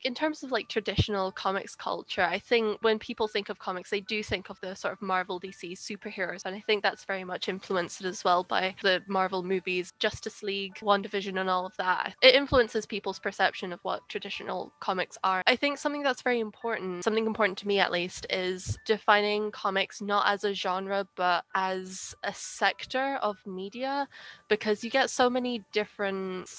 in terms of like traditional comics culture, I think when people think of comics, they do think of the sort of Marvel DC superheroes. And I think that's very much influenced as well by the Marvel movies, Justice League, WandaVision, and all of that. It influences people's perception of what traditional comics are. I think something that's very important, something important to me at least, is defining comics not as a genre, but as a sector of media, because you get so many different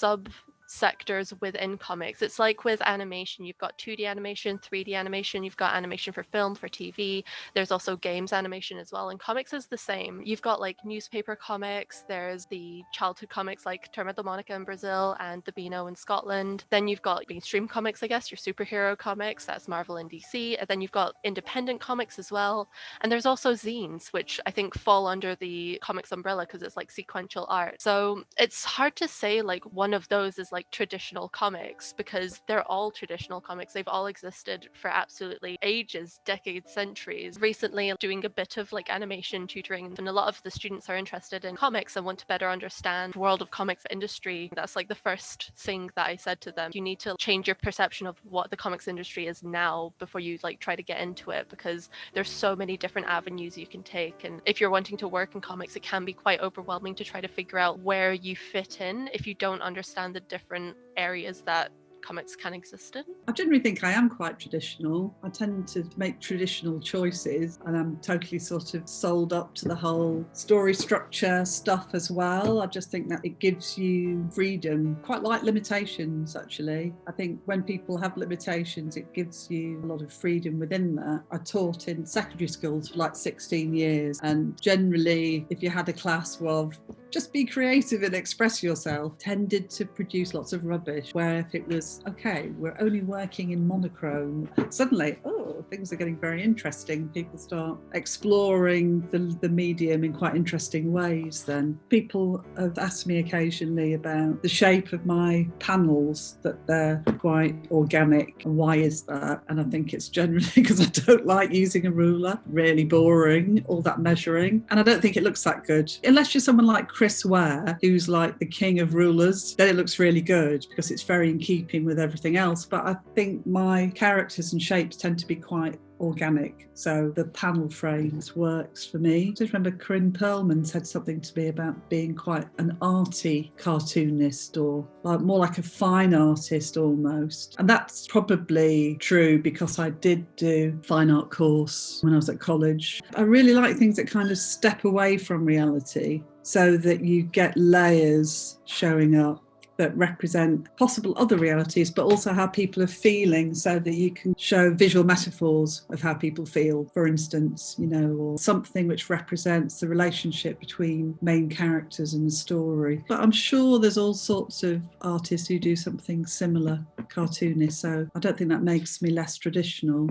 sectors within comics. It's like with animation, you've got 2D animation, 3D animation, you've got animation for film, for TV. There's also games animation as well. And comics is the same. You've got like newspaper comics, there's the childhood comics like Turma da Mônica in Brazil and the Beano in Scotland. Then you've got mainstream comics, I guess, your superhero comics, that's Marvel and DC. And then you've got independent comics as well. And there's also zines, which I think fall under the comics umbrella because it's like sequential art. So it's hard to say like one of those is like traditional comics, because they're all traditional comics. They've all existed for absolutely ages, decades, centuries. Recently, I'm doing a bit of like animation tutoring, and a lot of the students are interested in comics and want to better understand the world of comics industry. That's like the first thing that I said to them. You need to change your perception of what the comics industry is now before you like try to get into it, because there's so many different avenues you can take. And if you're wanting to work in comics, it can be quite overwhelming to try to figure out where you fit in if you don't understand the different areas that comics can exist in. I generally think I am quite traditional. I tend to make traditional choices, and I'm totally sort of sold up to the whole story structure stuff as well. I just think that it gives you freedom, quite like limitations actually. I think when people have limitations, it gives you a lot of freedom within that. I taught in secondary schools for like 16 years, and generally if you had a class of just be creative and express yourself, tended to produce lots of rubbish, where if it was, okay, we're only working in monochrome, suddenly, oh, things are getting very interesting. People start exploring the medium in quite interesting ways then. People have asked me occasionally about the shape of my panels, that they're quite organic, and why is that? And I think it's generally because I don't like using a ruler, really boring, all that measuring, and I don't think it looks that good. Unless you're someone like Chris Ware, who's like the king of rulers, then it looks really good because it's very in keeping with everything else. But I think my characters and shapes tend to be quite organic, so the panel frames works for me. I just remember Corinne Perlman said something to me about being quite an arty cartoonist, or like more like a fine artist almost, and that's probably true because I did do fine art course when I was at college. I really like things that kind of step away from reality, so that you get layers showing up that represent possible other realities, but also how people are feeling, so that you can show visual metaphors of how people feel, for instance, you know, or something which represents the relationship between main characters and the story. But I'm sure there's all sorts of artists who do something similar, cartoonists, so I don't think that makes me less traditional.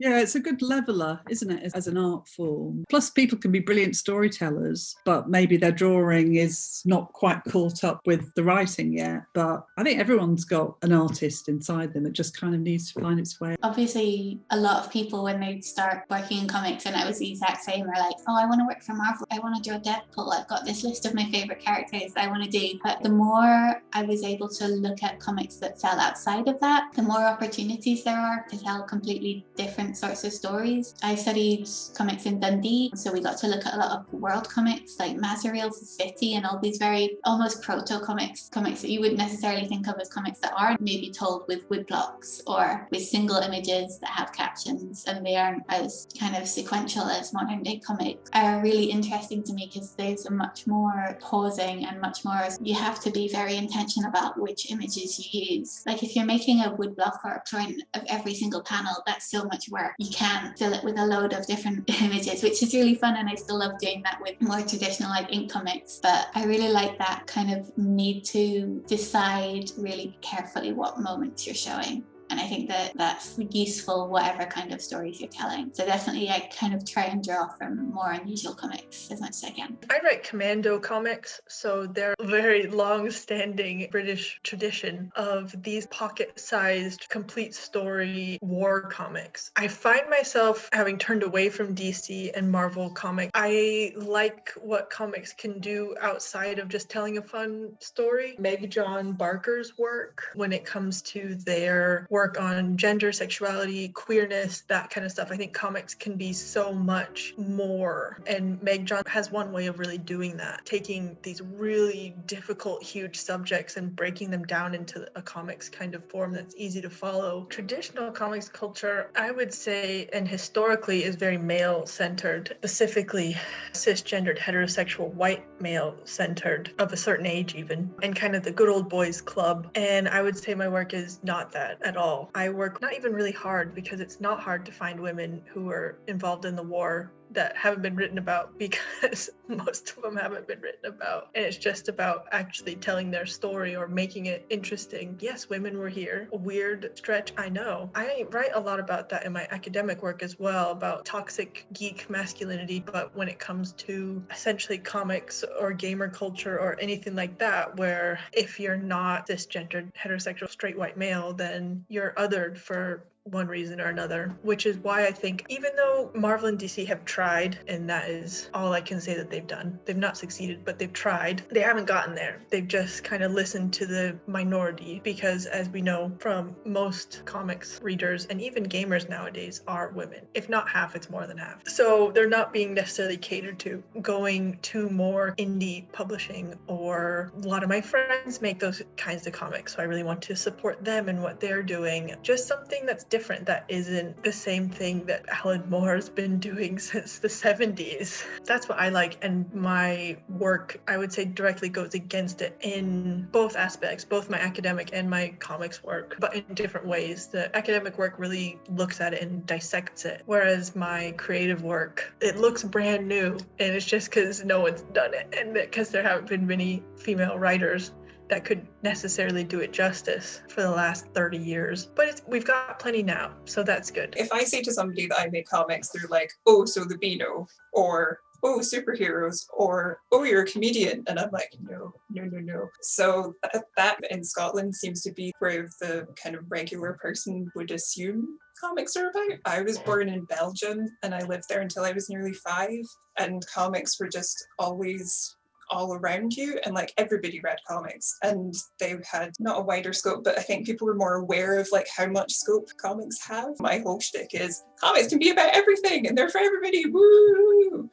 Yeah, it's a good leveller, isn't it, as an art form? Plus, people can be brilliant storytellers, but maybe their drawing is not quite caught up with the writing yet. But I think everyone's got an artist inside them. It just kind of needs to find its way. Obviously, a lot of people, when they start working in comics, and I was the exact same, are like, oh, I want to work for Marvel. I want to draw Deadpool. I've got this list of my favourite characters I want to do. But the more I was able to look at comics that fell outside of that, the more opportunities there are to tell completely different sorts of stories. I studied comics in Dundee, so we got to look at a lot of world comics like Mazariel's City and all these very almost proto-comics, comics that you wouldn't necessarily think of as comics that are maybe told with woodblocks or with single images that have captions, and they aren't as kind of sequential as modern day comics, are really interesting to me because there's a much more pausing and much more, you have to be very intentional about which images you use. Like if you're making a woodblock or a print of every single panel, that's so much work. You can fill it with a load of different images, which is really fun, and I still love doing that with more traditional like ink comics. But I really like that kind of need to decide really carefully what moments you're showing. And I think that that's useful whatever kind of stories you're telling. So definitely I kind of try and draw from more unusual comics as much as I can. I write commando comics, so they're a very long-standing British tradition of these pocket-sized, complete story war comics. I find myself having turned away from DC and Marvel comics. I like what comics can do outside of just telling a fun story. Meg John Barker's work, when it comes to their work work on gender, sexuality, queerness, that kind of stuff. I think comics can be so much more. And Meg John has one way of really doing that, taking these really difficult, huge subjects and breaking them down into a comics kind of form that's easy to follow. Traditional comics culture, I would say, and historically, is very male-centered, specifically cisgendered, heterosexual, white male-centered, of a certain age even, and kind of the good old boys club. And I would say my work is not that at all. I work not even really hard, because it's not hard to find women who were involved in the war that haven't been written about, because most of them haven't been written about. And it's just about actually telling their story or making it interesting. Yes, women were here. A weird stretch, I know. I write a lot about that in my academic work as well, about toxic geek masculinity, but when it comes to essentially comics or gamer culture or anything like that, where if you're not cisgendered, heterosexual, straight white male, then you're othered for one reason or another, which is why I think even though Marvel and DC have tried, and that is all I can say that they've done, they've not succeeded, but they've tried, they haven't gotten there. They've just kind of listened to the minority, because as we know from most comics readers and even gamers nowadays are women. If not half, it's more than half. So they're not being necessarily catered to. Going to more indie publishing, or a lot of my friends make those kinds of comics, so I really want to support them and what they're doing. Just something that's different, that isn't the same thing that Alan Moore's been doing since the 70s. That's what I like, and my work, I would say, directly goes against it in both aspects, both my academic and my comics work, but in different ways. The academic work really looks at it and dissects it, whereas my creative work, it looks brand new, and it's just because no one's done it, and because there haven't been many female writers that could necessarily do it justice for the last 30 years. But we've got plenty now, so that's good. If I say to somebody that I make comics, they're like, oh, so the Beano, or oh, superheroes, or oh, you're a comedian. And I'm like, no, no, no, no. So that in Scotland seems to be where the kind of regular person would assume comics are about. I was born in Belgium, and I lived there until I was nearly 5, and comics were just always all around you, and like everybody read comics, and they had not a wider scope, but I think people were more aware of like how much scope comics have. My whole shtick is comics can be about everything and they're for everybody, woo!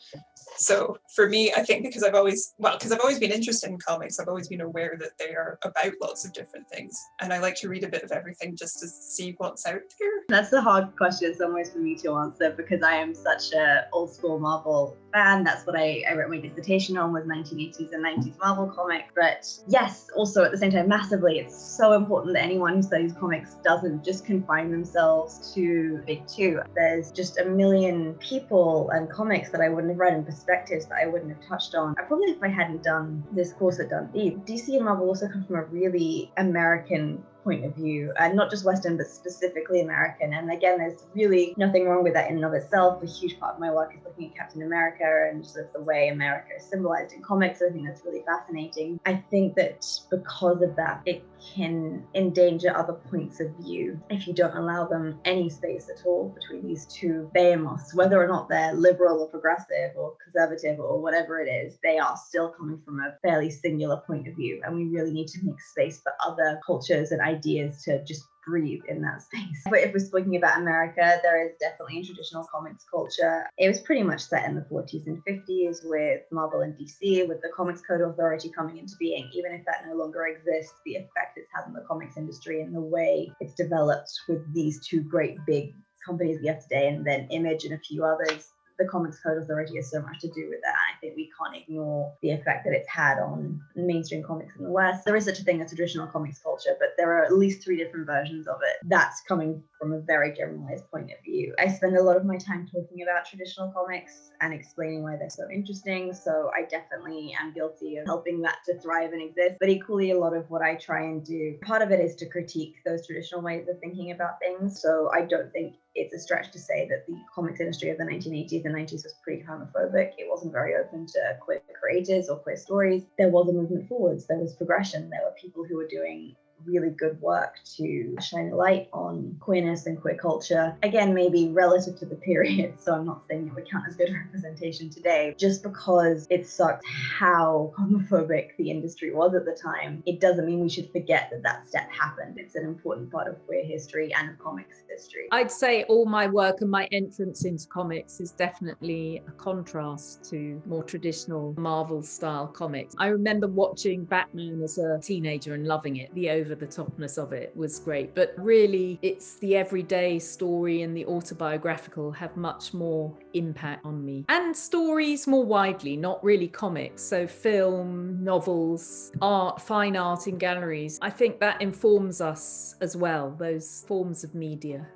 So for me, I think because I've always been interested in comics, I've always been aware that they are about lots of different things, and I like to read a bit of everything just to see what's out there. That's a hard question sometimes for me to answer, because I am such a old school Marvel fan. That's what I wrote my dissertation on, was 1980s and 90s Marvel comics. But yes, also at the same time, massively, it's so important that anyone who studies comics doesn't just confine themselves to big two. There's just a million people and comics that I wouldn't have read, and perspectives that I wouldn't have touched on. Probably if I hadn't done this course at Dundee. DC and Marvel also come from a really American point of view, and not just Western, but specifically American. And again, there's really nothing wrong with that in and of itself. A huge part of my work is looking at Captain America and sort of the way America is symbolized in comics. I think that's really fascinating. I think that because of that, it can endanger other points of view if you don't allow them any space at all between these two behemoths, whether or not they're liberal or progressive or conservative or whatever it is. They are still coming from a fairly singular point of view, and we really need to make space for other cultures and ideas to just breathe in that space. But if we're speaking about America, there is definitely a traditional comics culture. It was pretty much set in the 40s and 50s with Marvel and DC, with the Comics Code Authority coming into being. Even if that no longer exists, the effect it's had on the comics industry and the way it's developed with these two great big companies we have today, and then Image and a few others, the Comics Code Authority has so much to do with that. I think we can't ignore the effect that it's had on mainstream comics in the West. There is such a thing as traditional comics culture, but there are at least 3 different versions of it. That's coming from a very generalized point of view. I spend a lot of my time talking about traditional comics and explaining why they're so interesting, so I definitely am guilty of helping that to thrive and exist. But equally, a lot of what I try and do, part of it is to critique those traditional ways of thinking about things. So I don't think it's a stretch to say that the comics industry of the 1980s and 90s was pretty homophobic. It wasn't very open to queer creators or queer stories. There was a movement forwards, there was progression, there were people who were doing really good work to shine light on queerness and queer culture. Again, maybe relative to the period, so I'm not saying it would count as good representation today, just because it sucked how homophobic the industry was at the time. It doesn't mean we should forget that that step happened. It's an important part of queer history and of comics history. I'd say all my work and my entrance into comics is definitely a contrast to more traditional Marvel style comics. I remember watching Batman as a teenager and loving it. The over-the-topness of it was great, but really it's the everyday story and the autobiographical have much more impact on me. And stories more widely, not really comics. So film, novels, art, fine art in galleries. I think that informs us as well, those forms of media.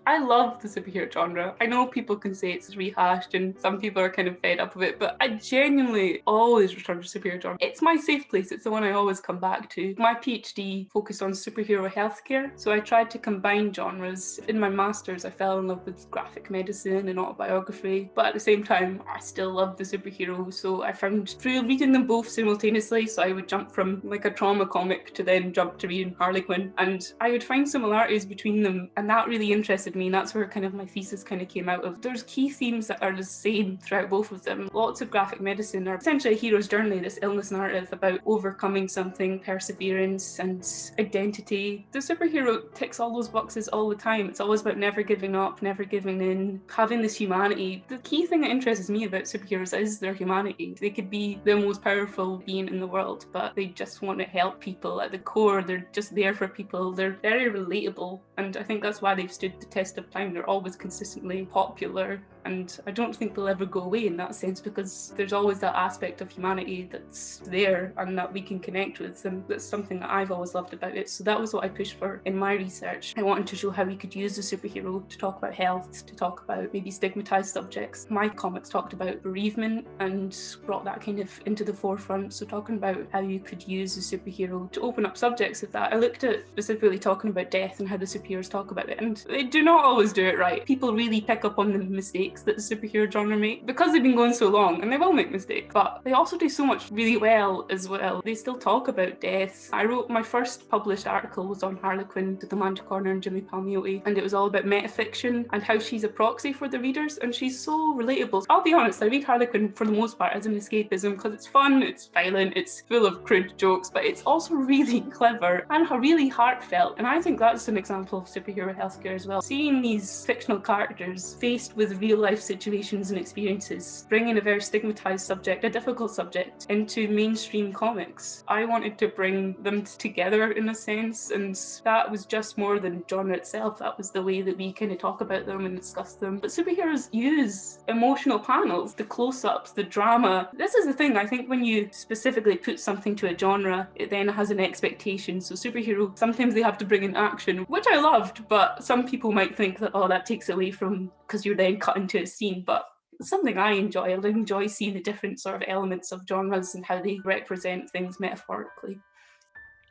I love the superhero genre. I know people can say it's rehashed and some people are kind of fed up of it, but I genuinely always return to superhero genre. It's my safe place. It's the one I always come back to. My PhD focused on superhero healthcare, so I tried to combine genres. In my master's, I fell in love with graphic medicine and autobiography, but at the same time, I still loved the superheroes, so I found through reading them both simultaneously, so I would jump from like a trauma comic to then jump to reading Harley Quinn, and I would find similarities between them, and that really interested me, and that's where kind of my thesis kind of came out of. There's key themes that are the same throughout both of them. Lots of graphic medicine are essentially a hero's journey, this illness narrative about overcoming something, perseverance and identity. The superhero ticks all those boxes all the time. It's always about never giving up, never giving in, having this humanity. The key thing that interests me about superheroes is their humanity. They could be the most powerful being in the world, but they just want to help people at the core. They're just there for people. They're very relatable, and I think that's why they've stood the test of time. They're always consistently popular, and I don't think they'll ever go away in that sense, because there's always that aspect of humanity that's there and that we can connect with, and that's something that I've always loved about it. So that was what I pushed for in my research. I wanted to show how we could use the superhero to talk about health, to talk about maybe stigmatized subjects. My comics talked about bereavement and brought that kind of into the forefront, so talking about how you could use the superhero to open up subjects of that. I looked at specifically talking about death and how the superheroes talk about it, and they do not always do it right. People really pick up on the mistakes that the superhero genre make because they've been going so long, and they will make mistakes, but they also do so much really well as well. They still talk about death. I wrote my first published article was on Harley Quinn with Amanda Corner and Jimmy Palmiotti, and it was all about metafiction and how she's a proxy for the readers, and she's so relatable. I'll be honest, I read Harley Quinn for the most part as an escapism because it's fun, it's violent, it's full of crude jokes, but it's also really clever and really heartfelt, and I think that's an example of superhero healthcare as well. Seeing these fictional characters faced with real life situations and experiences, bringing a very stigmatized subject, a difficult subject, into mainstream comics. I wanted to bring them together in a sense, and that was just more than genre itself. That was the way that we kind of talk about them and discuss them. But superheroes use emotional panels, the close-ups, the drama. This is the thing, I think when you specifically put something to a genre, it then has an expectation. So superhero, sometimes they have to bring in action, which I loved, but some people might think that, oh, that takes away from, because you're then cut into a scene, but it's something I enjoy. I enjoy seeing the different sort of elements of genres and how they represent things metaphorically.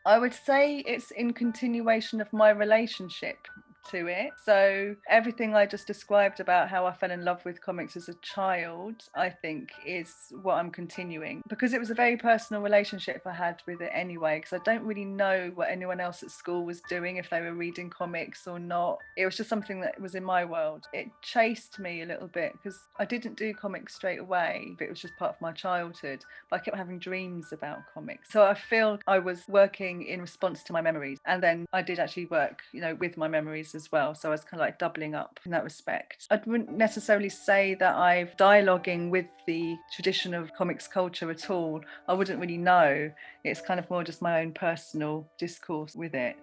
I would say it's in continuation of my relationship to it. So everything I just described about how I fell in love with comics as a child, I think is what I'm continuing, because it was a very personal relationship I had with it anyway, because I don't really know what anyone else at school was doing, if they were reading comics or not. It was just something that was in my world. It chased me a little bit because I didn't do comics straight away, but it was just part of my childhood. But I kept having dreams about comics. So I feel I was working in response to my memories, and then I did actually work, with my memories as well. So I was kind of like doubling up in that respect. I wouldn't necessarily say that I'm dialoguing with the tradition of comics culture at all. I wouldn't really know. It's kind of more just my own personal discourse with it.